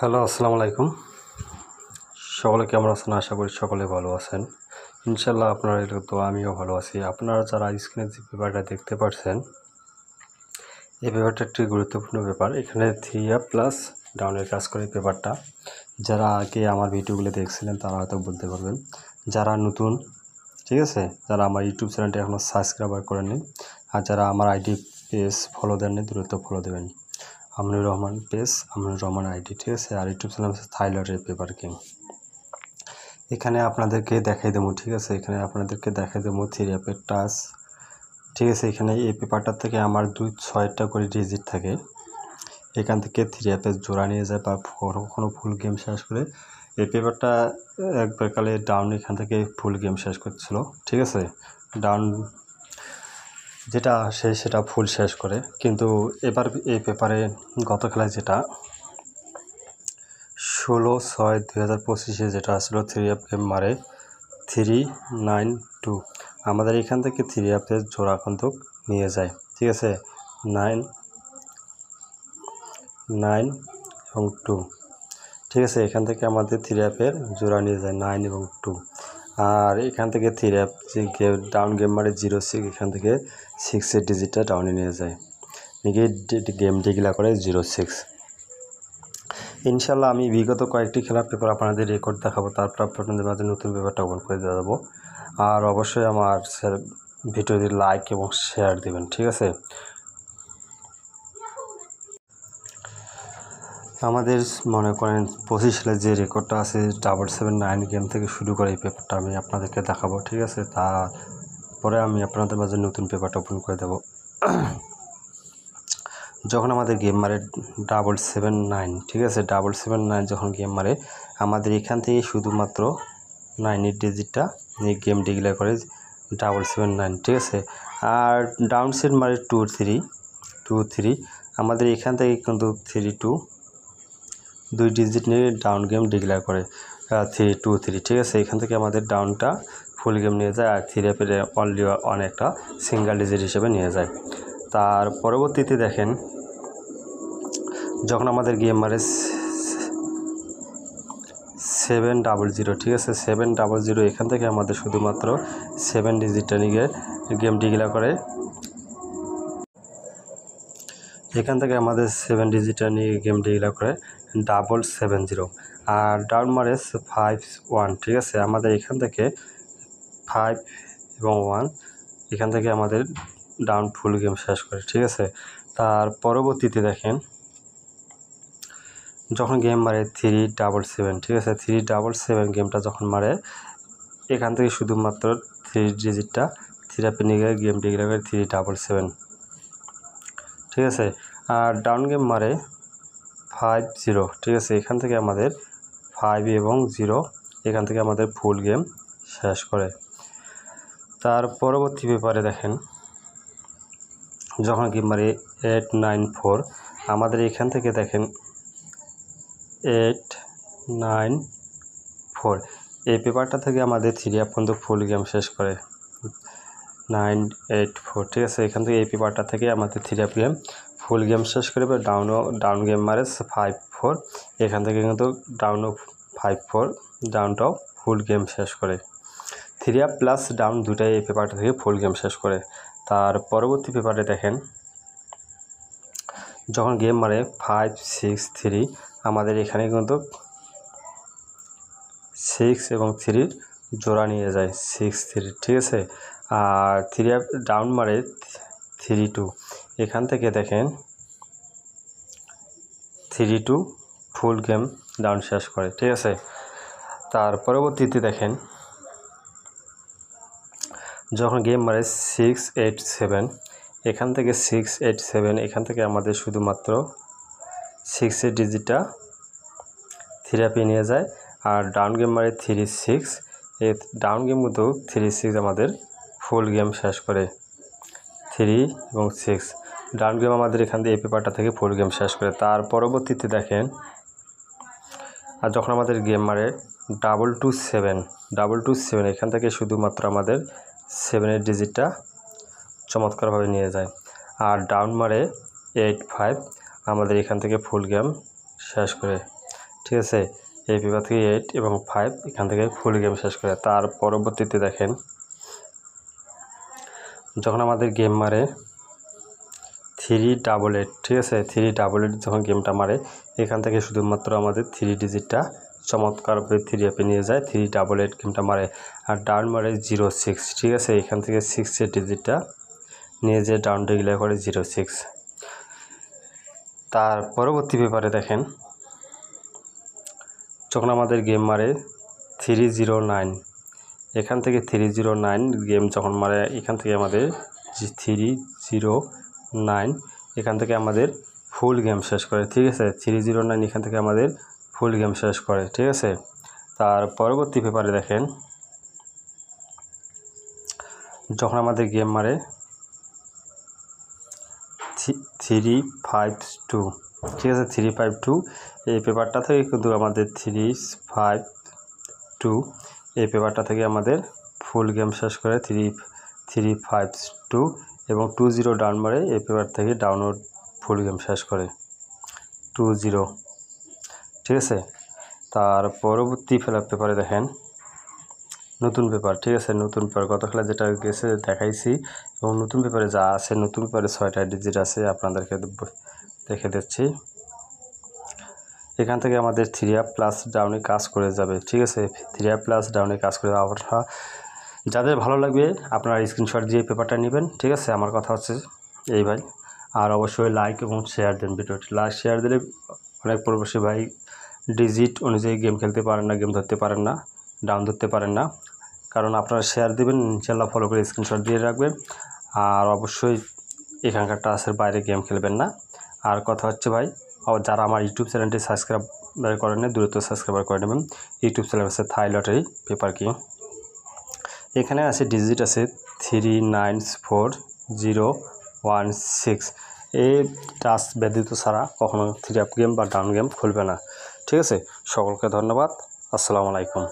Hello, আসসালামু আলাইকুম। সকলে কেমন আছেন? আশা করি সকলে ভালো আছেন। ইনশাআল্লাহ আপনারা তো আমিও ভালো আছি। আপনারা যারা স্ক্রিনে যে পেপারটা দেখতে পাচ্ছেন, এই পেপারটা একটি গুরুত্বপূর্ণ পেপার। এখানে 3 প্লাস ডাউনের কাজ করে পেপারটা। যারা আগে আমার ভিডিওগুলো দেখছিলেন তারা হয়তো বলতে পারবেন। যারা নতুন, ঠিক আছে, যারা আমার ইউটিউব চ্যানেলটি এখনও সাবস্ক্রাইব করেননি আর যারা আমার আইডি পেজ ফলো দেননি, দ্রুত ফলো দেবেন। আমিনুর রহমান পেজ, আমিনুর রহমান আইডি, ঠিক আছে। আর ইউটিউব চ্যানেল হচ্ছে থাইল্যান্ডের পেপার কিং। এখানে আপনাদেরকে দেখাই দেবো, ঠিক আছে। এখানে আপনাদেরকে দেখাই দেবো 3 অ্যাপের টাচ, ঠিক আছে। এখানে এই পেপারটার থেকে আমার 6টা করে ডিজিট থাকে। এখান থেকে 3 অ্যাপের জোড়া নিয়ে যায় বা কখনো ফুল গেম শেষ করে। এই পেপারটা একবার কালে ডাউন এখান থেকে ফুল গেম শেষ করছিল, ঠিক আছে। ডাউন যেটা আসে সেটা ফুল শেষ করে, কিন্তু এবার এই পেপারে গত খেলায় যেটা 16/6/2025 যেটা আসলো 3 অ্যাপ গেম মারে 392। আমাদের এখান থেকে 3 অ্যাপের জোড়া কিন্তু নিয়ে যায়, ঠিক আছে। 9 এবং 2, ঠিক আছে। এখান থেকে আমাদের 3 অ্যাপের জোড়া নিয়ে যায় 9 এবং 2। আর এখান থেকে 3 অ্যাপ যে ডাউন গেম মারে 06, এখান থেকে 6-এর ডিজিটটা ডাউনে নিয়ে যায়, গেম ডিক্লেয়ার করে 06। ইনশাল্লাহ আমি বিগত কয়েকটি খেলার পেপার আপনাদের রেকর্ড দেখাবো, তারপর আপনাদের মাঝে নতুন পেপারটা ওপেন করে দেবো। আর অবশ্যই আমার ভিডিওটি লাইক এবং শেয়ার দেবেন, ঠিক আছে। আমাদের মনে করেন 25 সালে যে রেকর্ডটা আছে 779 গেম থেকে শুরু করে এই পেপারটা আমি আপনাদেরকে দেখাবো, ঠিক আছে। তারপরে আমি আপনাদের মাঝে নতুন পেপারটা ওপেন করে দেবো। যখন আমাদের গেম মারে 779, ঠিক আছে, 779 যখন গেম মারে আমাদের এখান থেকে শুধুমাত্র 9-এর ডিজিটটা নিয়ে গেম ডিক্লেয়ার করে 779, ঠিক আছে। আর ডাউন সেট মারে 2-3 আমাদের এখান থেকে কিন্তু 3-2 2 ডিজিট নিয়ে ডাউন গেম ডিক্লেয়ার করে 3-2-3, ঠিক আছে। এখান থেকে আমাদের ডাউনটা ফুল গেম নিয়ে যায় আর 3 অ্যাপের অনলি অনেকটা সিঙ্গেল ডিজিট হিসেবে নিয়ে যায়। তার পরবর্তীতে দেখেন যখন আমাদের গেম মারে 700, ঠিক আছে, 700 এখান থেকে আমাদের শুধুমাত্র 7 ডিজিটটা নিয়ে গেম ডিক্লেয়ার করে। এখান থেকে আমাদের 7 ডিজিটটা নিয়ে গেম ডিক্লেয়ার করে 770। আর ডাউন মারে 51, ঠিক আছে। আমাদের এখান থেকে 5 এবং 1 এখান থেকে আমাদের ডাউন ফুল গেম শেষ করে, ঠিক আছে। তার পরবর্তীতে দেখেন যখন গেম মারে 377, ঠিক আছে, 377 গেমটা যখন মারে এখান থেকে শুধুমাত্র 3 ডিজিটটা 3 অ্যাপে নিয়ে গিয়ে গেম ডিক্লেয়ার করে 377, ঠিক আছে। আর ডাউন গেম মারে 50, ঠিক আছে। এখান থেকে আমাদের 5 এবং 0 এখান থেকে আমাদের ফুল গেম শেষ করে। তার পরবর্তী পেপারে দেখেন যখন গেম মারে 894 আমাদের এখান থেকে দেখেন 894 এই পেপারটা থেকে আমাদের 3 অ্যাপ পর্যন্ত ফুল গেম শেষ করে 984, ঠিক আছে। এখান থেকে এই পেপারটা থেকে আমাদের 3 অ্যাপ গেম ফুল গেম শেষ করে ডাউন গেম মারে 54 এখান থেকে কিন্তু 54 ডাউনটাও ফুল গেম শেষ করে। 3 অ্যাপ প্লাস ডাউন দুটাই এই পেপারটা থেকে ফুল গেম শেষ করে। তার পরবর্তী পেপারে দেখেন যখন গেম মারে 563 আমাদের এখানে কিন্তু 6 এবং 3 জোড়া নিয়ে যায় 6-3, ঠিক আছে। আর 3 অ্যাপ ডাউন মারে 32 এখান থেকে দেখেন 32 ফুল গেম ডাউন শেষ করে, ঠিক আছে। তার পরবর্তীতে দেখেন যখন গেম মারে 687 এখান থেকে 687 এখান থেকে আমাদের শুধুমাত্র 6-এর ডিজিটটা 3 অ্যাপে নিয়ে যায়। আর ডাউন গেম মারে 36 এই ডাউন গেম কিন্তু 36 আমাদের ফুল গেম শেষ করে 3 এবং 6 ডাউন গেম আমাদের এখান থেকে এই পেপারটা থেকে ফুল গেম শেষ করে। তার পরবর্তীতে দেখেন আর যখন আমাদের গেম মারে 227 এখান থেকে শুধুমাত্র আমাদের 7-এর ডিজিটটা চমৎকারভাবে নিয়ে যায়। আর ডাউন মারে 85 আমাদের এখান থেকে ফুল গেম শেষ করে ঠিক আছে। এই পেপার থেকে 8 এবং 5 এখান থেকে ফুল গেম শেষ করে। তার পরবর্তীতে দেখেন যখন আমাদের গেম মারে 388, ঠিক আছে, 388 যখন গেমটা মারে এখান থেকে শুধুমাত্র আমাদের 3 ডিজিটটা চমৎকারভাবে 3 অ্যাপে নিয়ে যায়, 388 গেমটা মারে। আর ডাউন মারে 06, ঠিক আছে, এখান থেকে 6 এর ডিজিটটা নিয়ে যেয়ে ডাউন ডিক্লেয়ার করে 06। তার পরবর্তী পেপারে দেখেন যখন আমাদের গেম মারে 309, এখান থেকে 309 গেম যখন মারে এখান থেকে আমাদের 309 এখান থেকে আমাদের ফুল গেম শেষ করে, ঠিক আছে। 309 এখান থেকে আমাদের ফুল গেম শেষ করে, ঠিক আছে। তার পরবর্তী পেপারে দেখেন যখন আমাদের গেম মারে 352, ঠিক আছে, 352 এই পেপারটা থেকে কিন্তু আমাদের 352 এই পেপারটা থেকে আমাদের ফুল গেম শেষ করে 352 এবং 20 ডাউন মারে এই পেপার থেকে ডাউনলোড ফুল গেম শেষ করে 20, ঠিক আছে। তার পরবর্তী পেপারে দেখেন নতুন পেপার, ঠিক আছে, নতুন পেপার গত খেলা যেটা গেছে দেখাইছি এবং নতুন পেপারে যা আছে, নতুন পেপারে 6টা ডিজিট আছে, আপনাদেরকে দেখে দিচ্ছি। এখান থেকে আমাদের 3+ ডাউনে কাজ করে যাবে, ঠিক আছে, 3+ ডাউনে কাজ করে যাবে। আপনারা যাদের ভালো লাগবে আপনারা স্ক্রিনশট দিয়ে পেপারটা নেবেন, ঠিক আছে। আমার কথা হচ্ছে এই ভাই, আর অবশ্যই লাইক এবং শেয়ার দেন ভিডিওটি। লাইক শেয়ার দিলে অনেক প্রবাসী ভাই ডিজিট অনুযায়ী গেম খেলতে পারেন না, গেম ধরতে পারেন না, ডাউন ধরতে পারেন না, কারণ আপনারা শেয়ার দেবেন, ইনশাল্লাহ ফলো করে স্ক্রিনশট দিয়ে রাখবেন। আর অবশ্যই এখানকার টাচের বাইরে গেম খেলবেন না। আর কথা হচ্ছে ভাই, যারা আমার ইউটিউব চ্যানেলটি সাবস্ক্রাইব করেন না দ্রুত সাবস্ক্রাইব করে নেবেন। ইউটিউব চ্যানেল আছে থাই লটারি পেপার কিং। এখানে আছে ডিজিট আছে 394016। এই টাচ ব্যতীত ছাড়া কখনো 3 আপ গেম বা ডাউন গেম খুলবে না, ঠিক আছে। সকলকে ধন্যবাদ, আসসালামু আলাইকুম।